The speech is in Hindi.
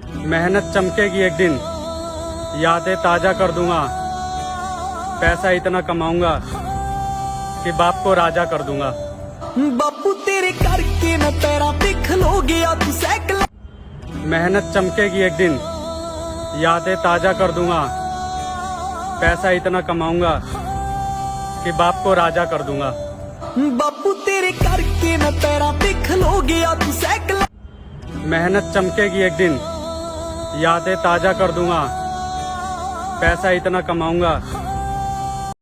मेहनत चमकेगी एक दिन, यादें ताजा कर दूंगा। पैसा इतना कमाऊंगा कि बाप को राजा कर दूंगा। बापू तेरे करके न तेरा दिख लो गया तू साइकिल। मेहनत चमकेगी एक दिन, यादें ताजा कर दूंगा। पैसा इतना कमाऊंगा कि बाप को राजा कर दूंगा। बापू तेरे करके न तेरा दिख लो गया तू साइकिल। मेहनत चमकेगी एक दिन, यादें ताजा कर दूंगा। पैसा इतना कमाऊंगा